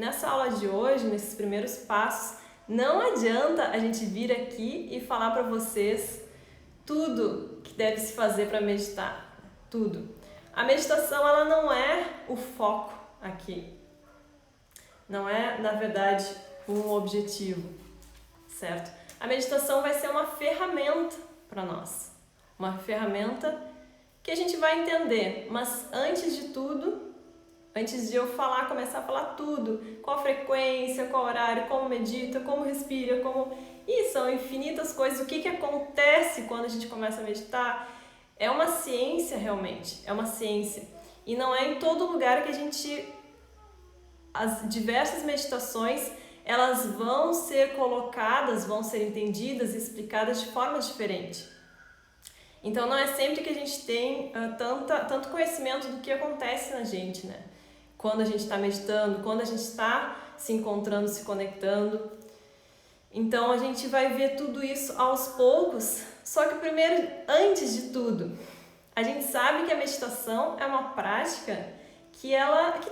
nessa aula de hoje, nesses primeiros passos, não adianta a gente vir aqui e falar para vocês tudo que deve se fazer para meditar, tudo. A meditação, ela não é o foco aqui, não é, na verdade, um objetivo, certo? A meditação vai ser uma ferramenta para nós, uma ferramenta que a gente vai entender, mas antes de tudo, antes de eu começar a falar tudo, qual frequência, qual horário, como medita, como respira, como... E são infinitas coisas, o que acontece quando a gente começa a meditar, é uma ciência realmente, é uma ciência. E não é em todo lugar que a gente... As diversas meditações, elas vão ser colocadas, vão ser entendidas e explicadas de forma diferente. Então não é sempre que a gente tem tanto conhecimento do que acontece na gente, né? Quando a gente está meditando, quando a gente está se encontrando, se conectando. Então a gente vai ver tudo isso aos poucos, só que primeiro, antes de tudo, a gente sabe que a meditação é uma prática que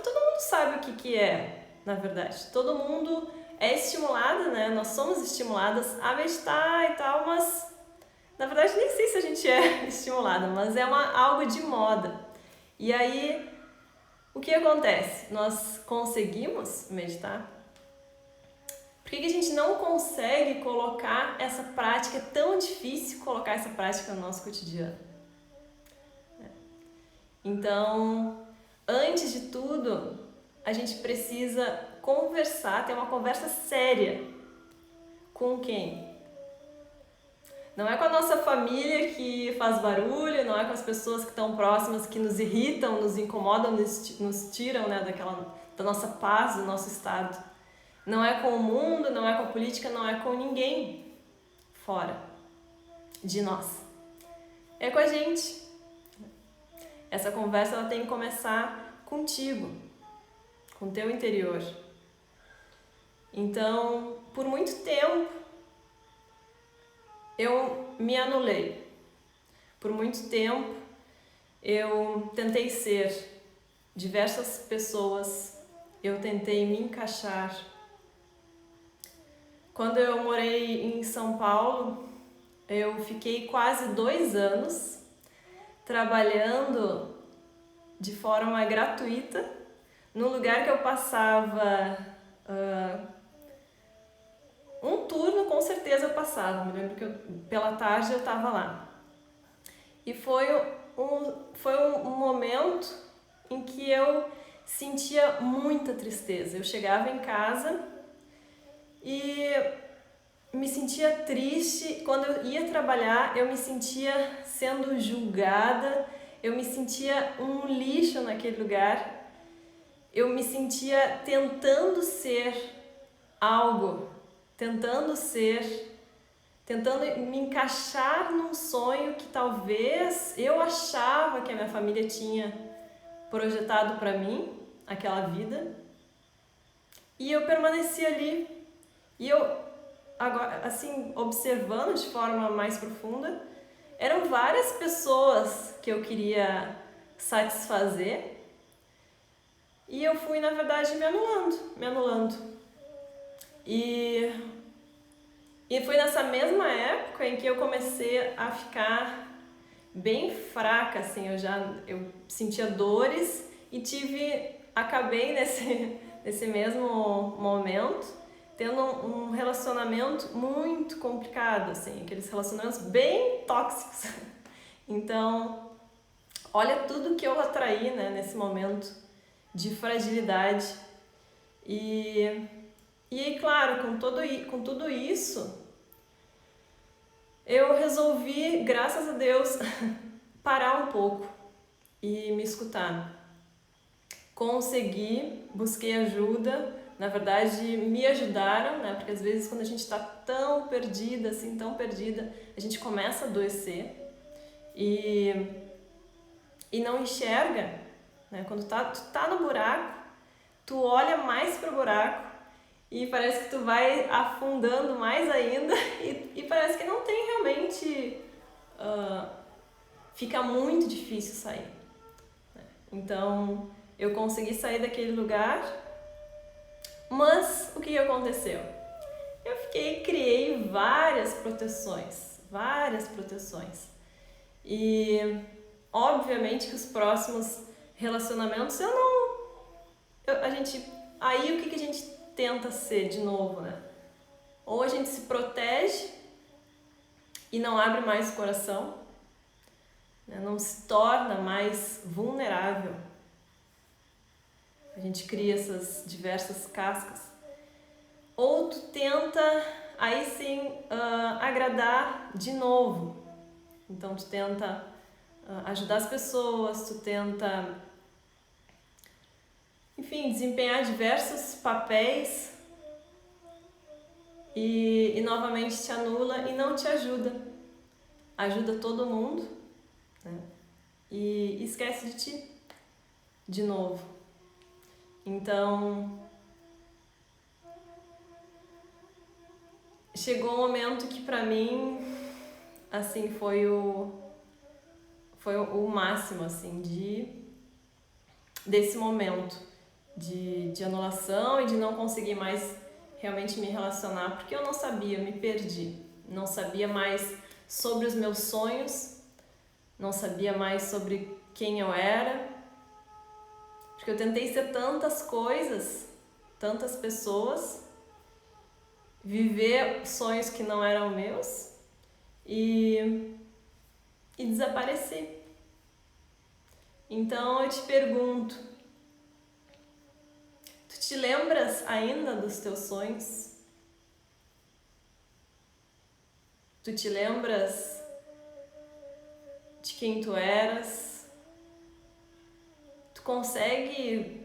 todo mundo sabe o que é, na verdade. Todo mundo é estimulado, né? Nós somos estimuladas a meditar e tal, mas na verdade nem sei se a gente é estimulada, mas é algo de moda. E aí, o que acontece? Nós conseguimos meditar? Por que a gente não consegue colocar essa prática? É tão difícil colocar essa prática no nosso cotidiano. Então, antes de tudo, a gente precisa conversar, ter uma conversa séria. Com quem? Não é com a nossa família que faz barulho, não é com as pessoas que estão próximas, que nos irritam, nos incomodam, nos tiram, né, da nossa paz, do nosso estado. Não é com o mundo, não é com a política, não é com ninguém fora de nós. É com a gente. Essa conversa ela tem que começar contigo, com o teu interior. Então, por muito tempo, eu me anulei. Por muito tempo, eu tentei ser diversas pessoas, eu tentei me encaixar. Quando eu morei em São Paulo, eu fiquei quase 2 anos trabalhando de forma gratuita num lugar que eu passava um turno, com certeza eu passava. Me lembro que pela tarde eu estava lá. E foi um momento em que eu sentia muita tristeza. Eu chegava em casa e me sentia triste. Quando eu ia trabalhar, eu me sentia sendo julgada, eu me sentia um lixo naquele lugar, eu me sentia tentando ser algo, tentando me encaixar num sonho que talvez eu achava que a minha família tinha projetado para mim, aquela vida, e eu permaneci ali. E eu, agora, assim, observando de forma mais profunda, eram várias pessoas que eu queria satisfazer e eu fui, na verdade, me anulando. E foi nessa mesma época em que eu comecei a ficar bem fraca, assim, eu sentia dores e acabei nesse mesmo momento tendo um relacionamento muito complicado, assim, aqueles relacionamentos bem tóxicos. Então, olha tudo que eu atraí, né, nesse momento de fragilidade. E aí, claro, com tudo isso, eu resolvi, graças a Deus, parar um pouco e me escutar. Consegui, busquei ajuda. Na verdade, me ajudaram, né? Porque às vezes quando a gente está tão perdida, assim, tão perdida, a gente começa a adoecer e não enxerga, né? Quando tu tá no buraco, tu olha mais pro buraco e parece que tu vai afundando mais ainda e parece que não tem realmente... fica muito difícil sair, né? Então, eu consegui sair daquele lugar, Mas o que aconteceu? Eu criei várias proteções. E obviamente que os próximos relacionamentos aí o que a gente tenta ser de novo, né? Ou a gente se protege e não abre mais o coração, né? Não se torna mais vulnerável. A gente cria essas diversas cascas. Ou tu tenta, aí sim, agradar de novo. Então tu tenta ajudar as pessoas, tu tenta, enfim, desempenhar diversos papéis e novamente te anula e não te ajuda. Ajuda todo mundo, né? E esquece de ti, de novo. Então, chegou um momento que pra mim, assim, foi o máximo, assim, desse momento de anulação e de não conseguir mais realmente me relacionar, porque eu não sabia, eu me perdi. Não sabia mais sobre os meus sonhos, não sabia mais sobre quem eu era, porque eu tentei ser tantas coisas, tantas pessoas, viver sonhos que não eram meus e desapareci. Então eu te pergunto, tu te lembras ainda dos teus sonhos? Tu te lembras de quem tu eras? Tu consegue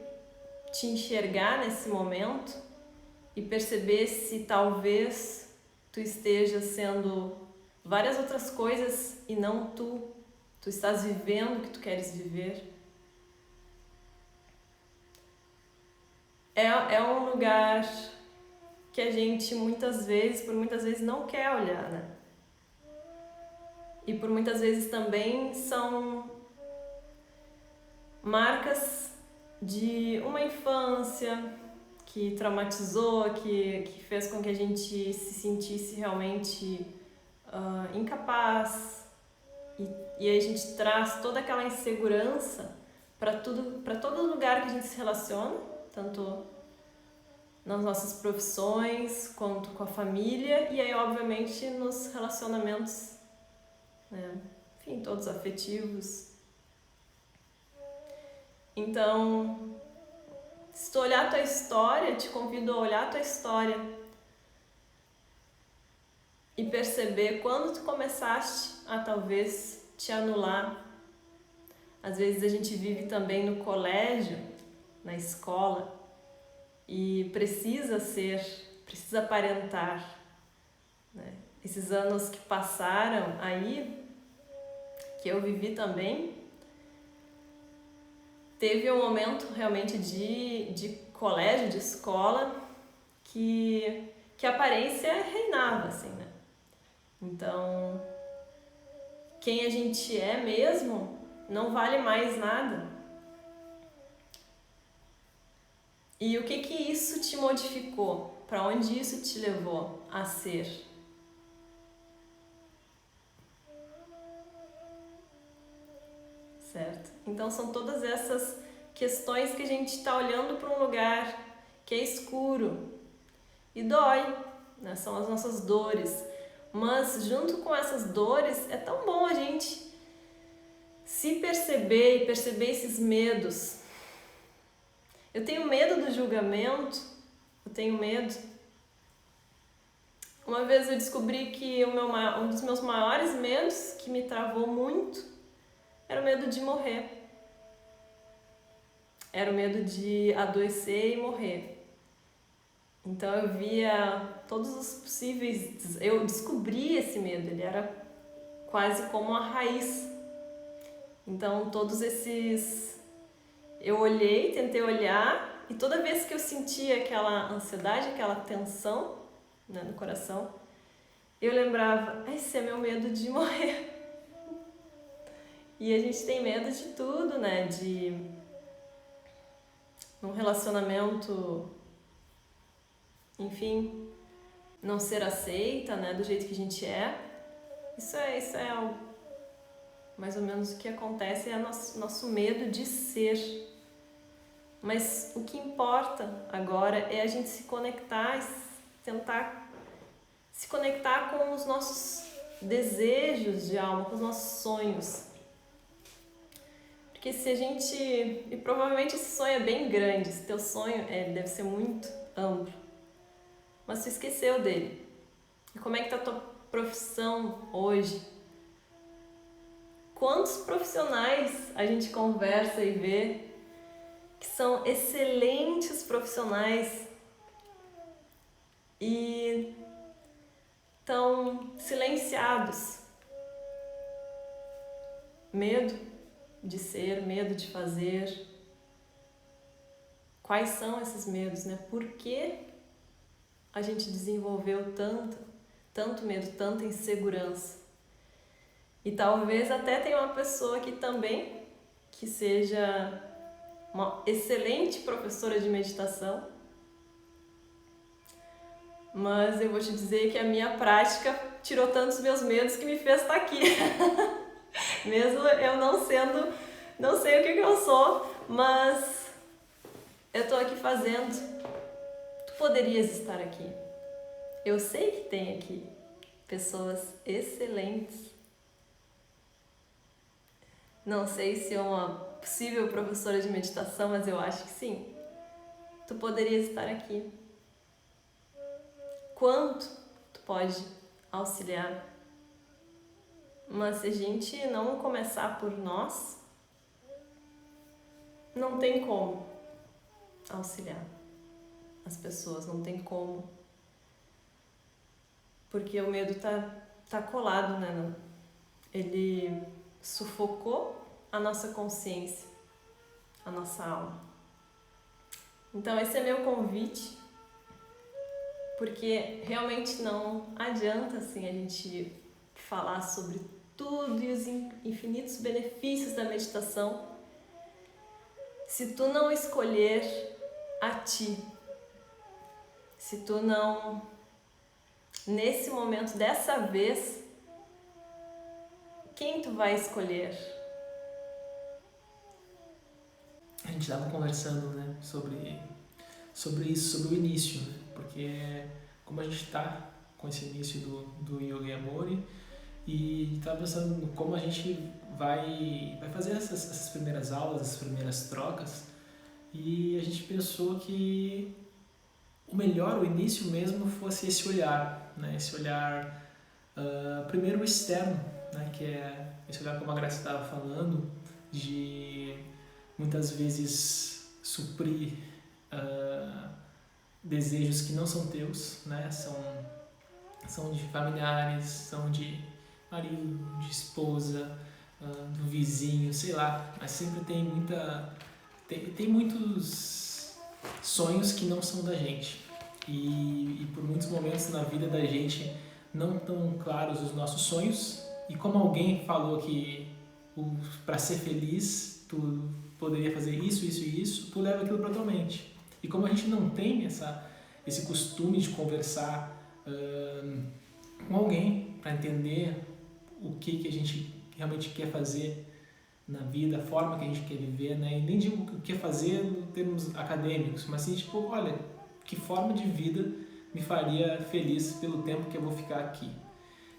te enxergar nesse momento e perceber se talvez tu esteja sendo várias outras coisas e não tu? Tu estás vivendo o que tu queres viver? É um lugar que a gente por muitas vezes não quer olhar, né? E por muitas vezes também são marcas de uma infância que traumatizou, que fez com que a gente se sentisse realmente incapaz. E aí a gente traz toda aquela insegurança para todo lugar que a gente se relaciona, tanto nas nossas profissões quanto com a família e aí obviamente nos relacionamentos, né? Enfim, todos afetivos. Então, se tu olhar a tua história, te convido a olhar a tua história e perceber quando tu começaste a talvez te anular. Às vezes a gente vive também no colégio, na escola, e precisa aparentar, né? Esses anos que passaram aí, que eu vivi também, teve um momento realmente de colégio, de escola, que a aparência reinava, assim, né? Então, quem a gente é mesmo não vale mais nada. E o que isso te modificou? Para onde isso te levou a ser? Certo? Então são todas essas questões que a gente está olhando para um lugar que é escuro e dói, né? São as nossas dores. Mas junto com essas dores é tão bom a gente se perceber e perceber esses medos. Eu tenho medo do julgamento, eu tenho medo. Uma vez eu descobri que um dos meus maiores medos, que me travou muito, era o medo de morrer. Era o medo de adoecer e morrer. Então eu via todos os possíveis... Eu descobri esse medo, ele era quase como uma raiz. Então todos esses... Eu olhei, tentei olhar, e toda vez que eu sentia aquela ansiedade, aquela tensão, né, no coração, eu lembrava, esse é meu medo de morrer. E a gente tem medo de tudo, né? De um relacionamento enfim, não ser aceita, né, do jeito que a gente é. Isso é mais ou menos o que acontece, é nosso medo de ser. Mas o que importa agora é a gente se conectar, tentar se conectar com os nossos desejos de alma, com os nossos sonhos. Porque se a gente... E provavelmente esse sonho é bem grande, esse teu sonho deve ser muito amplo. Mas tu esqueceu dele. E como é que tá a tua profissão hoje? Quantos profissionais a gente conversa e vê que são excelentes profissionais e estão silenciados? Medo de ser, medo de fazer. Quais são esses medos, né? Por que a gente desenvolveu tanto medo, tanta insegurança? E talvez até tenha uma pessoa aqui também que seja uma excelente professora de meditação, mas eu vou te dizer que a minha prática tirou tantos meus medos que me fez estar aqui. Mesmo eu não sei o que eu sou, mas eu estou aqui fazendo. Tu poderias estar aqui. Eu sei que tem aqui pessoas excelentes. Não sei se é uma possível professora de meditação, mas eu acho que sim. Tu poderias estar aqui. Quanto tu pode auxiliar? Mas se a gente não começar por nós, não tem como auxiliar as pessoas, não tem como. Porque o medo tá colado, né? Ele sufocou a nossa consciência, a nossa alma. Então esse é meu convite, porque realmente não adianta assim a gente falar sobre tudo e os infinitos benefícios da meditação se tu não escolher a ti, se tu não, nesse momento, dessa vez, quem tu vai escolher? A gente estava conversando, né, sobre isso, sobre o início, né, porque como a gente está com esse início do Yoga e Amore, e estava pensando como a gente vai fazer essas primeiras aulas, essas primeiras trocas, e a gente pensou que o melhor, o início mesmo, fosse esse olhar, né, esse olhar, primeiro o externo, né, que é esse olhar como a Graça estava falando, de muitas vezes suprir desejos que não são teus, né? São de familiares, são de marido, de esposa, do vizinho, sei lá, mas sempre tem muitos sonhos que não são da gente, e por muitos momentos na vida da gente não estão claros os nossos sonhos, e como alguém falou que para ser feliz tu poderia fazer isso, isso e isso, tu leva aquilo para tua mente. E como a gente não tem esse costume de conversar com alguém para entender o que a gente realmente quer fazer na vida, a forma que a gente quer viver, né? E nem digo o que quer fazer em termos acadêmicos, mas assim, tipo, olha, que forma de vida me faria feliz pelo tempo que eu vou ficar aqui.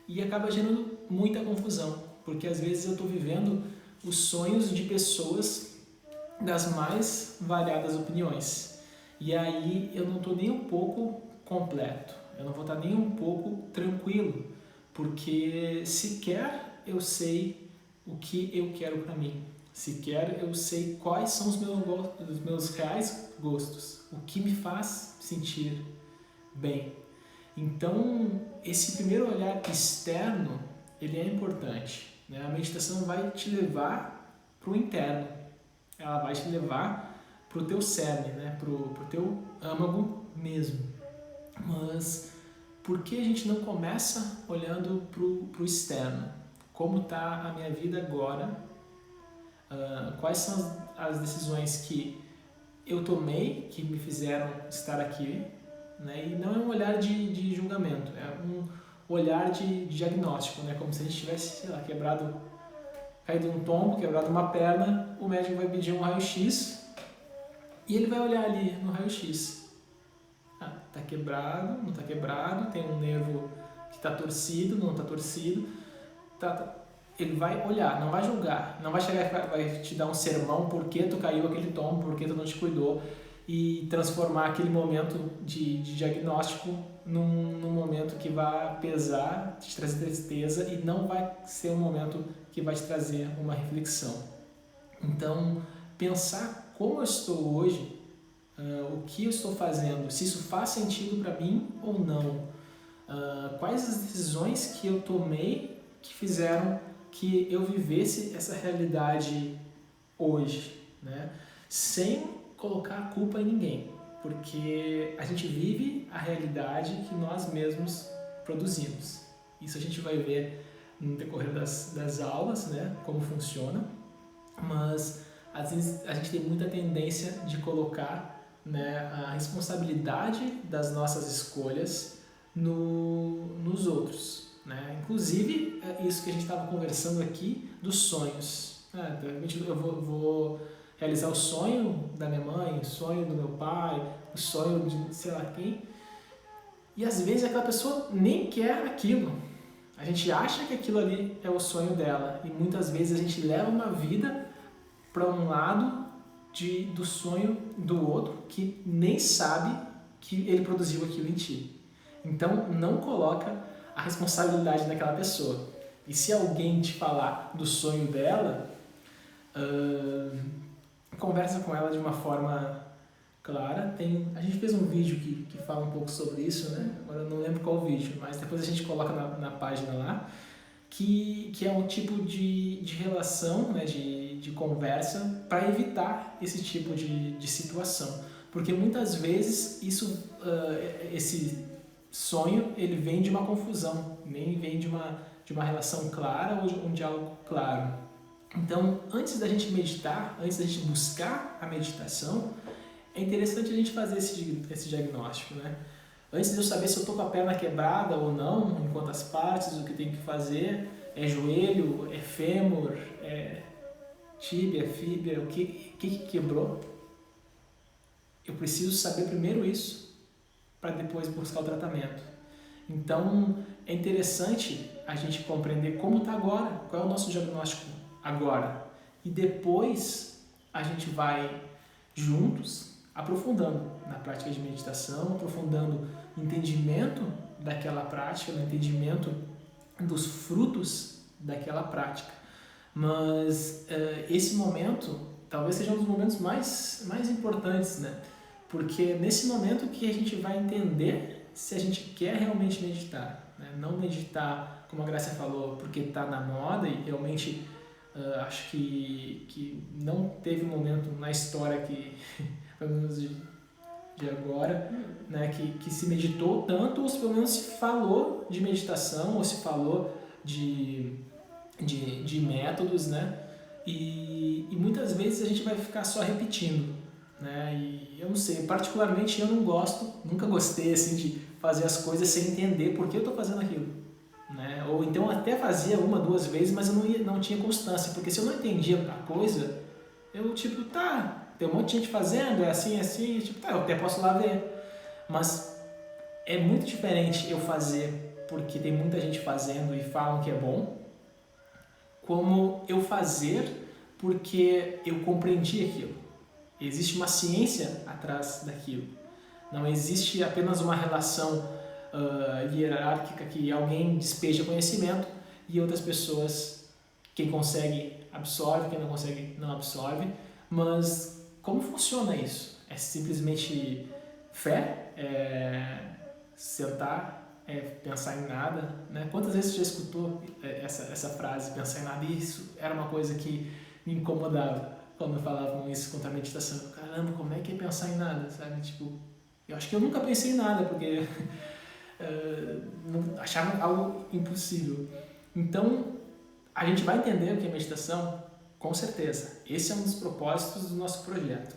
E acaba gerando muita confusão, porque às vezes eu estou vivendo os sonhos de pessoas das mais variadas opiniões. E aí eu não estou nem um pouco completo, eu não vou estar nem um pouco tranquilo, porque sequer eu sei o que eu quero para mim, sequer eu sei quais são os meus reais gostos, o que me faz sentir bem. Então, esse primeiro olhar externo, ele é importante, né? A meditação vai te levar para o interno, ela vai te levar para o teu cerne, né? Para o teu âmago mesmo. Mas por que a gente não começa olhando para o externo? Como está a minha vida agora? Quais são as decisões que eu tomei que me fizeram estar aqui? né? E não é um olhar de julgamento, é um olhar de diagnóstico, né? Como se a gente tivesse, sei lá, caído um tombo, quebrado uma perna, o médico vai pedir um raio-x e ele vai olhar ali no raio-x. Ah, tá quebrado, não tá quebrado, tem um nervo que tá torcido, não tá torcido. Ele vai olhar, não vai julgar, não vai chegar e vai te dar um sermão por que tu caiu aquele tombo, por que tu não te cuidou, e transformar aquele momento de diagnóstico num momento que vai pesar, te trazer tristeza, e não vai ser um momento que vai te trazer uma reflexão. Então, pensar como eu estou hoje, o que eu estou fazendo, se isso faz sentido para mim ou não, quais as decisões que eu tomei que fizeram que eu vivesse essa realidade hoje, né? Sem colocar a culpa em ninguém, porque a gente vive a realidade que nós mesmos produzimos. Isso a gente vai ver no decorrer das aulas, né? Como funciona, mas às vezes a gente tem muita tendência de colocar, né, a responsabilidade das nossas escolhas nos outros, né? Inclusive, isso que a gente estava conversando aqui dos sonhos. De repente eu vou realizar o sonho da minha mãe, o sonho do meu pai, o sonho de sei lá quem, e às vezes aquela pessoa nem quer aquilo. A gente acha que aquilo ali é o sonho dela, e muitas vezes a gente leva uma vida para um lado do sonho do outro que nem sabe que ele produziu aquilo em ti. Então não coloca a responsabilidade naquela pessoa. E se alguém te falar do sonho dela, conversa com ela de uma forma clara. A gente fez um vídeo que fala um pouco sobre isso, né? Agora eu não lembro qual vídeo, mas depois a gente coloca na página lá, que é um tipo de relação, né? de conversa para evitar esse tipo de situação. Porque muitas vezes esse sonho ele vem de uma confusão, nem vem de uma relação clara ou de um diálogo claro. Então, antes da gente meditar, antes da gente buscar a meditação, é interessante a gente fazer esse diagnóstico, né? Antes de eu saber se eu estou com a perna quebrada ou não, em quantas partes, o que tem que fazer, é joelho, é fêmur, é tíbia, fíbia, o que quebrou, eu preciso saber primeiro isso, para depois buscar o tratamento. Então, é interessante a gente compreender como está agora, qual é o nosso diagnóstico agora. E depois a gente vai juntos aprofundando na prática de meditação, aprofundando no entendimento daquela prática, no entendimento dos frutos daquela prática. Mas esse momento talvez seja um dos momentos mais importantes, né? Porque nesse momento que a gente vai entender se a gente quer realmente meditar, né? Não meditar, como a Grácia falou, porque está na moda, e realmente acho que não teve um momento na história que, pelo menos de agora, né, que se meditou tanto, ou pelo menos se falou de meditação, ou se falou de métodos, né? E muitas vezes a gente vai ficar só repetindo, né? E eu não sei, particularmente eu não gosto, nunca gostei assim de fazer as coisas sem entender por que eu estou fazendo aquilo, né? Ou então eu até fazia uma, duas vezes, mas eu não tinha constância, porque se eu não entendia a coisa, eu tipo, tem um monte de gente fazendo, é assim, tipo, eu até posso lá ver, mas é muito diferente eu fazer porque tem muita gente fazendo e falam que é bom, como eu fazer porque eu compreendi aquilo. Existe uma ciência atrás daquilo. Não existe apenas uma relação hierárquica que alguém despeja conhecimento e outras pessoas, quem consegue absorve, quem não consegue não absorve. Mas como funciona isso? É simplesmente fé? É sentar? É pensar em nada, né? Quantas vezes você já escutou essa frase, pensar em nada? E isso era uma coisa que me incomodava quando falavam isso contra a meditação. Caramba, como é que é pensar em nada, sabe? Tipo, eu acho que eu nunca pensei em nada, porque achava algo impossível. Então, a gente vai entender o que é meditação, com certeza. Esse é um dos propósitos do nosso projeto.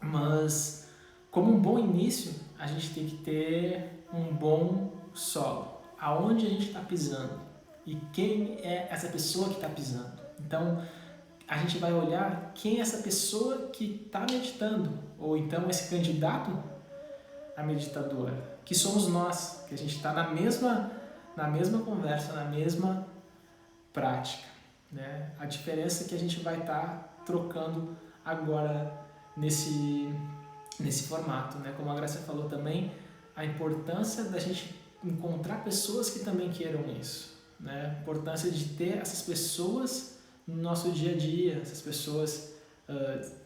Mas como um bom início, a gente tem que ter um bom solo. Aonde a gente está pisando e quem é essa pessoa que está pisando. Então, a gente vai olhar quem é essa pessoa que está meditando, ou então esse candidato a meditador, que somos nós, que a gente está na mesma conversa, na mesma prática, né? A diferença é que a gente vai estar trocando agora nesse formato, né? Como a Graça falou também, a importância da gente encontrar pessoas que também queiram isso, né? A importância de ter essas pessoas no nosso dia a dia, essas pessoas,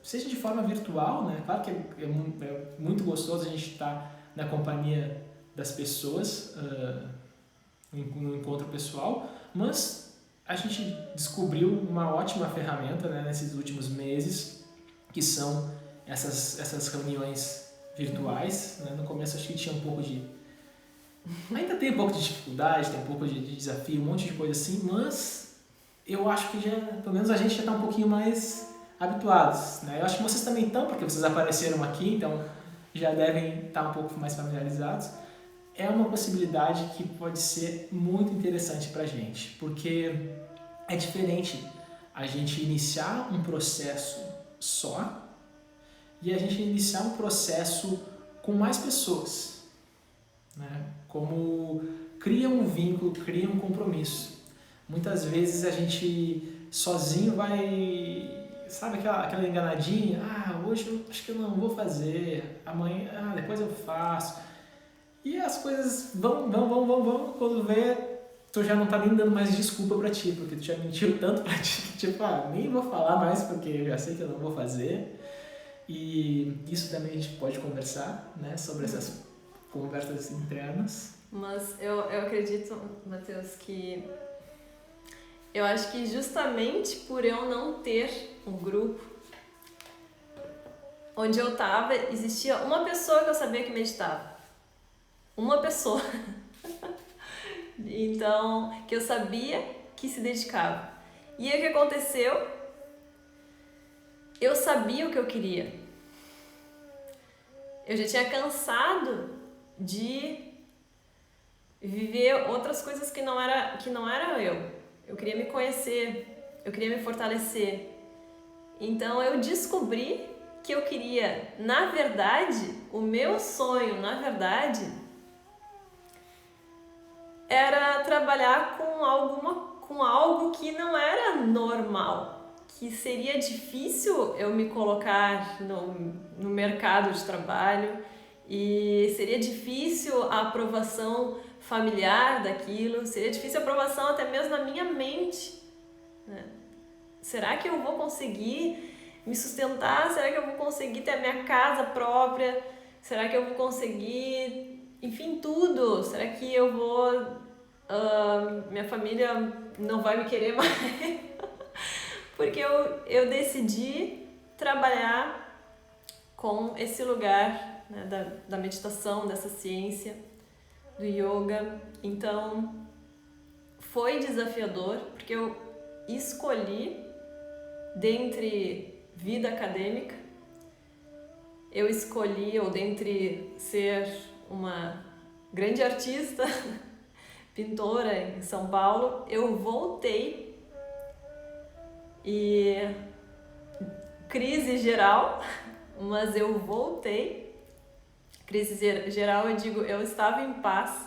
seja de forma virtual, né? Claro que é muito gostoso a gente estar na companhia das pessoas, no encontro pessoal, mas a gente descobriu uma ótima ferramenta, né, nesses últimos meses, que são essas reuniões virtuais, né? No começo acho que tinha um pouco ainda tem um pouco de dificuldade, tem um pouco de desafio, um monte de coisa assim, mas eu acho que pelo menos a gente já está um pouquinho mais habituados, né? Eu acho que vocês também estão, porque vocês apareceram aqui, então já devem estar um pouco mais familiarizados. É uma possibilidade que pode ser muito interessante para a gente, porque é diferente a gente iniciar um processo só e a gente iniciar um processo com mais pessoas, né? Como cria um vínculo, cria um compromisso. Muitas vezes a gente sozinho vai, sabe aquela enganadinha? Hoje eu acho que eu não vou fazer, amanhã, depois eu faço. E as coisas vão, quando vê, tu já não tá nem dando mais desculpa pra ti, porque tu já mentiu tanto pra ti que tipo, nem vou falar mais porque eu já sei que eu não vou fazer. E isso também a gente pode conversar, né, sobre essas conversas internas. Mas eu acredito, Matheus, que eu acho que justamente por eu não ter um grupo, onde eu tava, existia uma pessoa que eu sabia que meditava. Uma pessoa. Então, que eu sabia que se dedicava. E aí o que aconteceu? Eu sabia o que eu queria. Eu já tinha cansado de viver outras coisas que não era eu. Eu queria me conhecer, eu queria me fortalecer. Então eu descobri que eu queria, na verdade, o meu sonho, na verdade, era trabalhar com algo que não era normal, que seria difícil eu me colocar no mercado de trabalho e seria difícil a aprovação familiar daquilo, seria difícil a aprovação até mesmo na minha mente, né? Será que eu vou conseguir me sustentar? Será que eu vou conseguir ter a minha casa própria? Será que eu vou conseguir, enfim, tudo? Será que eu vou... minha família não vai me querer mais? Porque eu decidi trabalhar com esse lugar, né, da meditação, dessa ciência, do yoga. Então, foi desafiador, porque eu escolhi, dentre vida acadêmica, eu escolhi, ou dentre ser uma grande artista, pintora em São Paulo, eu voltei e crise geral, mas eu voltei. Crise geral, eu digo, eu estava em paz,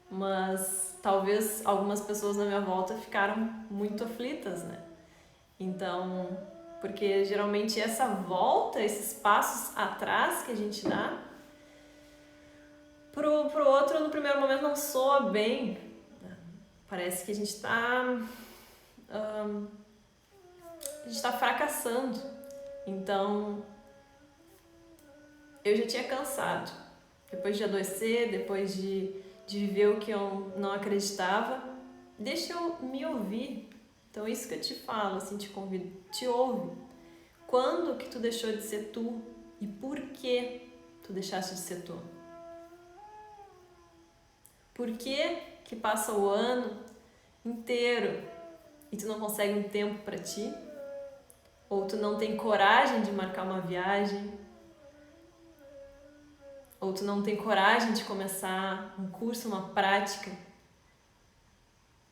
mas talvez algumas pessoas na minha volta ficaram muito aflitas, né? Então, porque geralmente essa volta, esses passos atrás que a gente dá, pro outro no primeiro momento não soa bem. Parece que a gente está fracassando. Então, eu já tinha cansado. Depois de adoecer, depois de viver o que eu não acreditava, deixa eu me ouvir. Então, isso que eu te falo, assim, te convido, te ouve. Quando que tu deixou de ser tu e por que tu deixaste de ser tu? Por que passa o ano inteiro e tu não consegue um tempo para ti? Ou tu não tem coragem de marcar uma viagem? ou tu não tem coragem de começar um curso, uma prática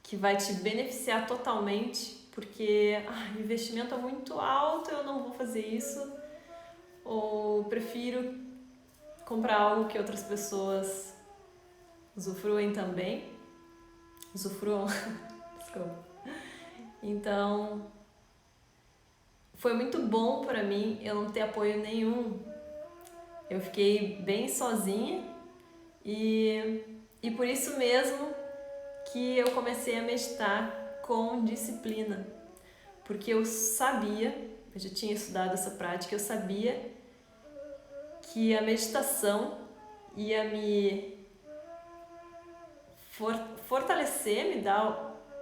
que vai te beneficiar totalmente, porque o investimento é muito alto, eu não vou fazer isso, ou prefiro comprar algo que outras pessoas usufruem também. Usufruam. Desculpa. Então, foi muito bom para mim eu não ter apoio nenhum. Eu fiquei bem sozinha e por isso mesmo que eu comecei a meditar com disciplina. Porque eu sabia, eu já tinha estudado essa prática, eu sabia que a meditação ia me fortalecer,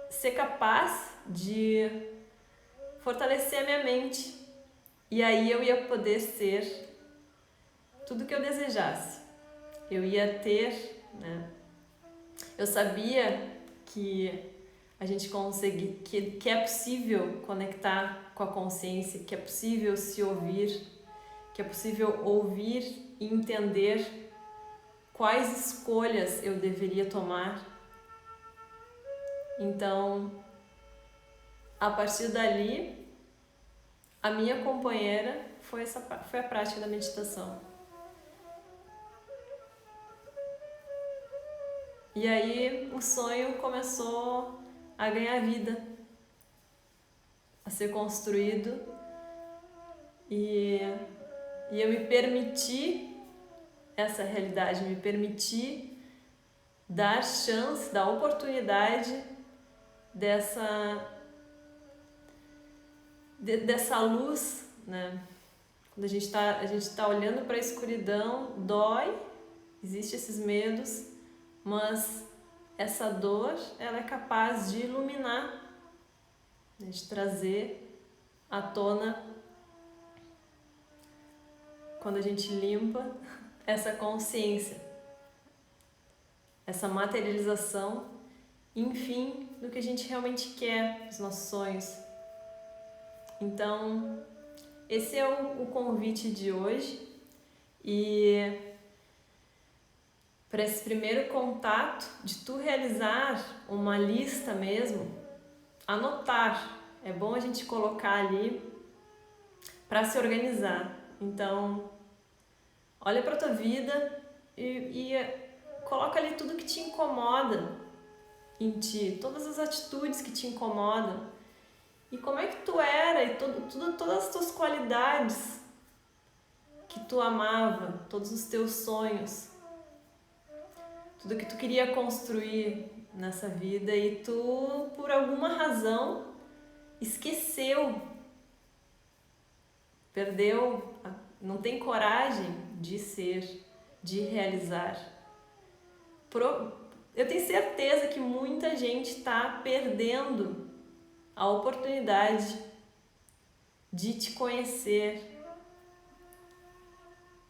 ser capaz de fortalecer a minha mente. E aí eu ia poder ser tudo que eu desejasse. Eu ia ter, né? Eu sabia que a gente consegue, que é possível conectar com a consciência, que é possível se ouvir, que é possível ouvir e entender quais escolhas eu deveria tomar. Então, a partir dali, a minha companheira foi a prática da meditação. E aí o sonho começou a ganhar vida, a ser construído, e eu me permiti essa realidade, me permiti dar chance, dar oportunidade dessa luz, né? Quando a gente tá olhando para a escuridão, dói, existem esses medos, mas essa dor, ela é capaz de iluminar, né? De trazer à tona, quando a gente limpa, essa consciência, essa materialização, enfim, do que a gente realmente quer, os nossos sonhos. Então, esse é o convite de hoje, e para esse primeiro contato, de tu realizar uma lista mesmo, anotar, é bom a gente colocar ali para se organizar. Então, olha para tua vida e coloca ali tudo que te incomoda em ti, todas as atitudes que te incomodam, e como é que tu era, e todas as tuas qualidades que tu amava, todos os teus sonhos, tudo que tu queria construir nessa vida, e tu, por alguma razão, esqueceu, perdeu, não tem coragem de ser, de realizar. Eu tenho certeza que muita gente está perdendo a oportunidade de te conhecer,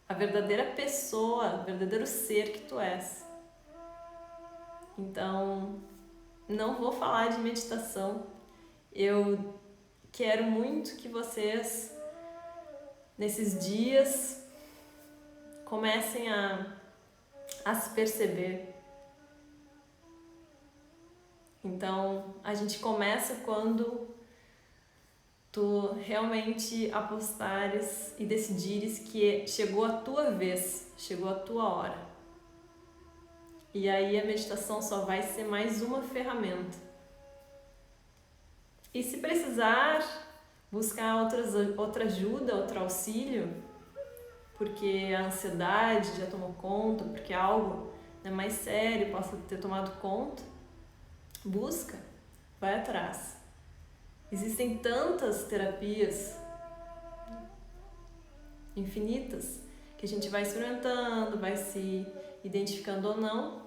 a verdadeira pessoa, o verdadeiro ser que tu és. Então, não vou falar de meditação. Eu quero muito que vocês, nesses dias, comecem a se perceber. Então, a gente começa quando tu realmente apostares e decidires que chegou a tua vez, chegou a tua hora. E aí a meditação só vai ser mais uma ferramenta. E se precisar buscar outra ajuda, outro auxílio, porque a ansiedade já tomou conta, porque algo mais sério possa ter tomado conta, busca, vai atrás. Existem tantas terapias infinitas que a gente vai experimentando, vai se identificando ou não,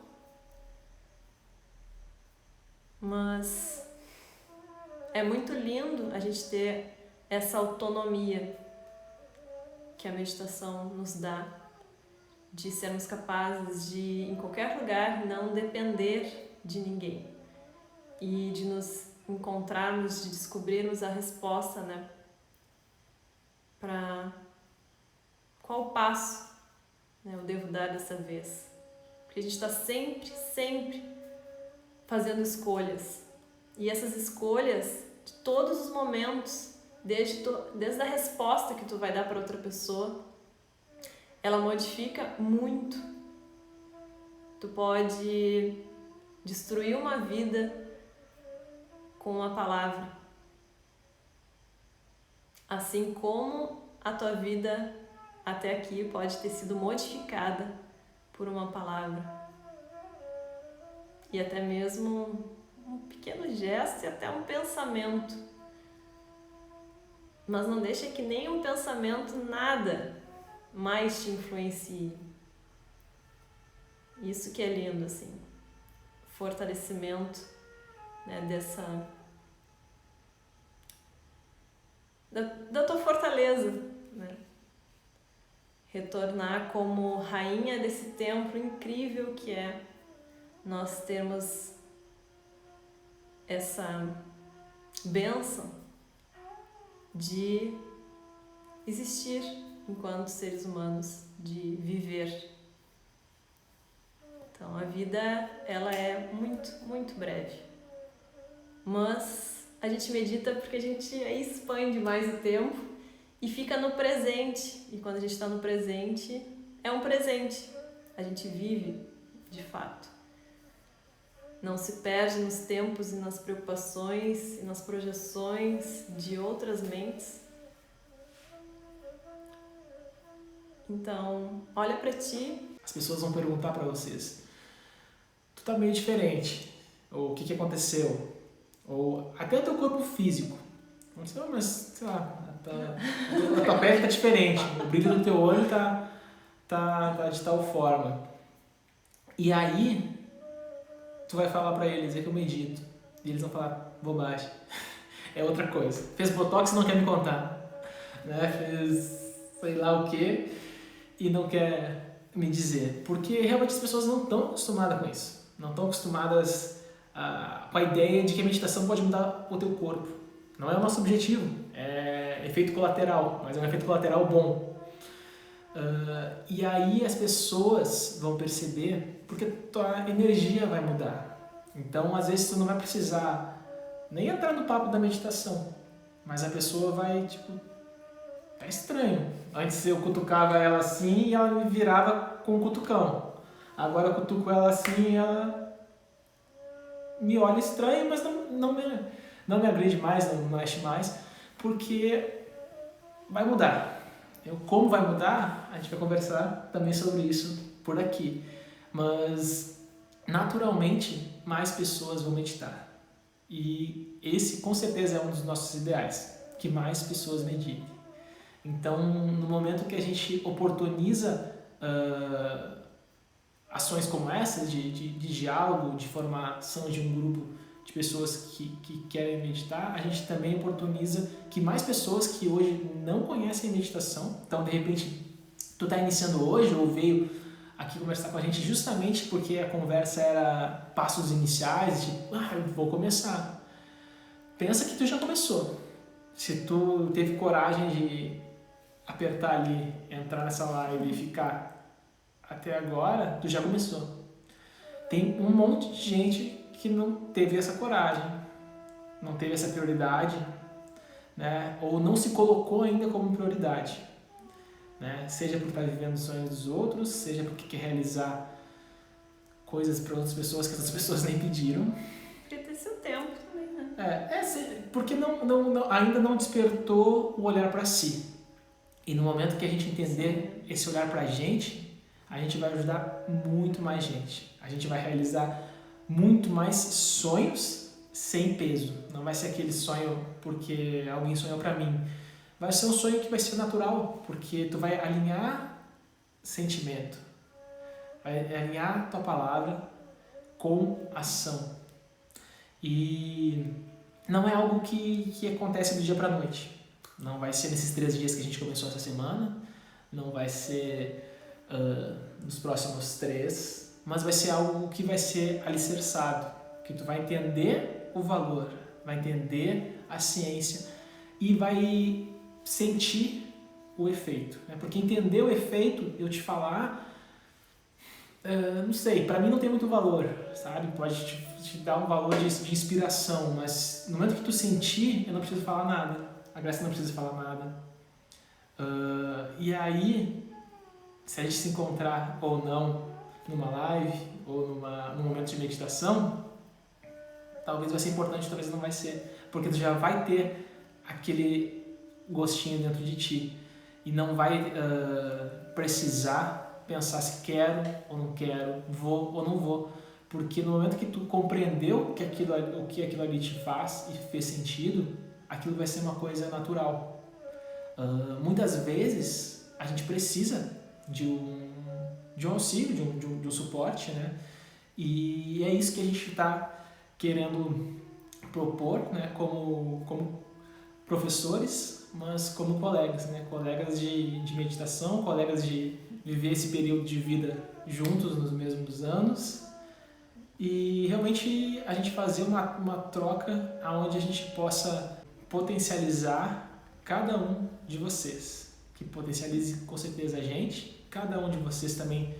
mas é muito lindo a gente ter essa autonomia que a meditação nos dá, de sermos capazes de, em qualquer lugar, não depender de ninguém e de nos encontrarmos, de descobrirmos a resposta, para qual passo né, eu devo dar dessa vez? Porque a gente está sempre fazendo escolhas. E essas escolhas, de todos os momentos, desde a resposta que tu vai dar para outra pessoa, ela modifica muito. Tu pode destruir uma vida com uma palavra. Assim como a tua vida até aqui pode ter sido modificada por uma palavra. E até mesmo um pequeno gesto e até um pensamento. Mas não deixa que nenhum pensamento, nada, mais te influencie. Isso que é lindo, assim. Fortalecimento, né, da tua fortaleza, né? Retornar como rainha desse templo incrível que é nós termos essa bênção de existir enquanto seres humanos, de viver. Então a vida, ela é muito breve, mas a gente medita porque a gente aí expande mais o tempo e fica no presente, e quando a gente está no presente, é um presente, a gente vive de fato. Não se perde nos tempos e nas preocupações e nas projeções de outras mentes. Então, olha pra ti. As pessoas vão perguntar pra vocês: tu tá meio diferente, ou o que aconteceu, ou até o teu corpo físico. Não sei, mas sei lá, a tua pele tá diferente, o brilho do teu olho tá de tal forma. E aí tu vai falar pra eles: é que eu medito. E eles vão falar: bobagem. É outra coisa. Fez botox e não quer me contar, né? Fez sei lá o que e não quer me dizer. Porque realmente as pessoas não estão acostumadas com isso. Não estão acostumadas com a ideia de que a meditação pode mudar o teu corpo. Não é o nosso objetivo. É efeito colateral, mas é um efeito colateral bom. E aí as pessoas vão perceber, porque tua energia vai mudar. Então, às vezes, tu não vai precisar nem entrar no papo da meditação, mas a pessoa vai, tipo, tá estranho. Antes eu cutucava ela assim e ela me virava com o cutucão. Agora eu cutuco ela assim e ela me olha estranho, mas não me agride mais, não mexe mais, porque vai mudar. Como vai mudar, a gente vai conversar também sobre isso por aqui. Mas, naturalmente, mais pessoas vão meditar. E esse, com certeza, é um dos nossos ideais, que mais pessoas meditem. Então, no momento que a gente oportuniza ações como essas, de diálogo, de formação de um grupo de pessoas que querem meditar, a gente também oportuniza que mais pessoas que hoje não conhecem meditação, então de repente tu está iniciando hoje ou veio aqui conversar com a gente justamente porque a conversa era passos iniciais, tipo, eu vou começar. Pensa que tu já começou. Se tu teve coragem de apertar ali, entrar nessa live e ficar até agora, tu já começou. Tem um monte de gente que não teve essa coragem, não teve essa prioridade, né? Ou não se colocou ainda como prioridade, né? Seja por estar vivendo os sonhos dos outros, seja porque quer realizar coisas para outras pessoas que essas pessoas nem pediram. Podia ter seu tempo também, né? Porque ainda não despertou o olhar para si. E no momento que a gente entender esse olhar para a gente vai ajudar muito mais gente. A gente vai realizar muito mais sonhos sem peso. Não vai ser aquele sonho porque alguém sonhou para mim. Vai ser um sonho que vai ser natural, porque tu vai alinhar sentimento, vai alinhar tua palavra com ação. E não é algo que acontece do dia para noite. Não vai ser nesses 3 dias que a gente começou essa semana, não vai ser nos próximos 3, mas vai ser algo que vai ser alicerçado, que tu vai entender o valor, vai entender a ciência e vai sentir o efeito. Né? Porque entender o efeito, eu te falar, Não sei, pra mim não tem muito valor, sabe? Pode te dar um valor de inspiração, mas no momento que tu sentir, eu não preciso falar nada. A Graça não precisa falar nada. E aí, se a gente se encontrar ou não numa live ou num momento de meditação, talvez vai ser importante, talvez não vai ser, porque tu já vai ter aquele gostinho dentro de ti e não vai precisar pensar se quero ou não quero, vou ou não vou, porque no momento que tu compreendeu o que aquilo ali te faz e fez sentido, aquilo vai ser uma coisa natural. Muitas vezes a gente precisa de um auxílio, de um suporte, né? E é isso que a gente está querendo propor, né? Como professores, mas como colegas, né? Colegas de meditação, colegas de viver esse período de vida juntos nos mesmos anos e realmente a gente fazer uma troca onde a gente possa potencializar cada um de vocês, que potencialize com certeza a gente, cada um de vocês também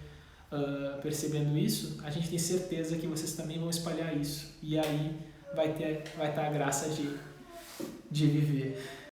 percebendo isso, a gente tem certeza que vocês também vão espalhar isso e aí vai estar a graça de viver.